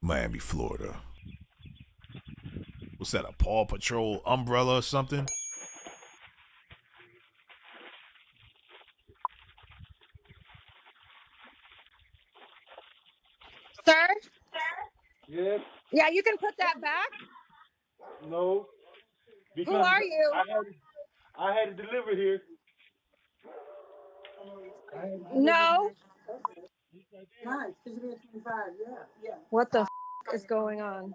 Miami, Florida. What's that, a Paw Patrol umbrella or something? Sir? Yes, Yeah, you can put that back. no, Who because are you? I had it delivered here. No. What the is going on?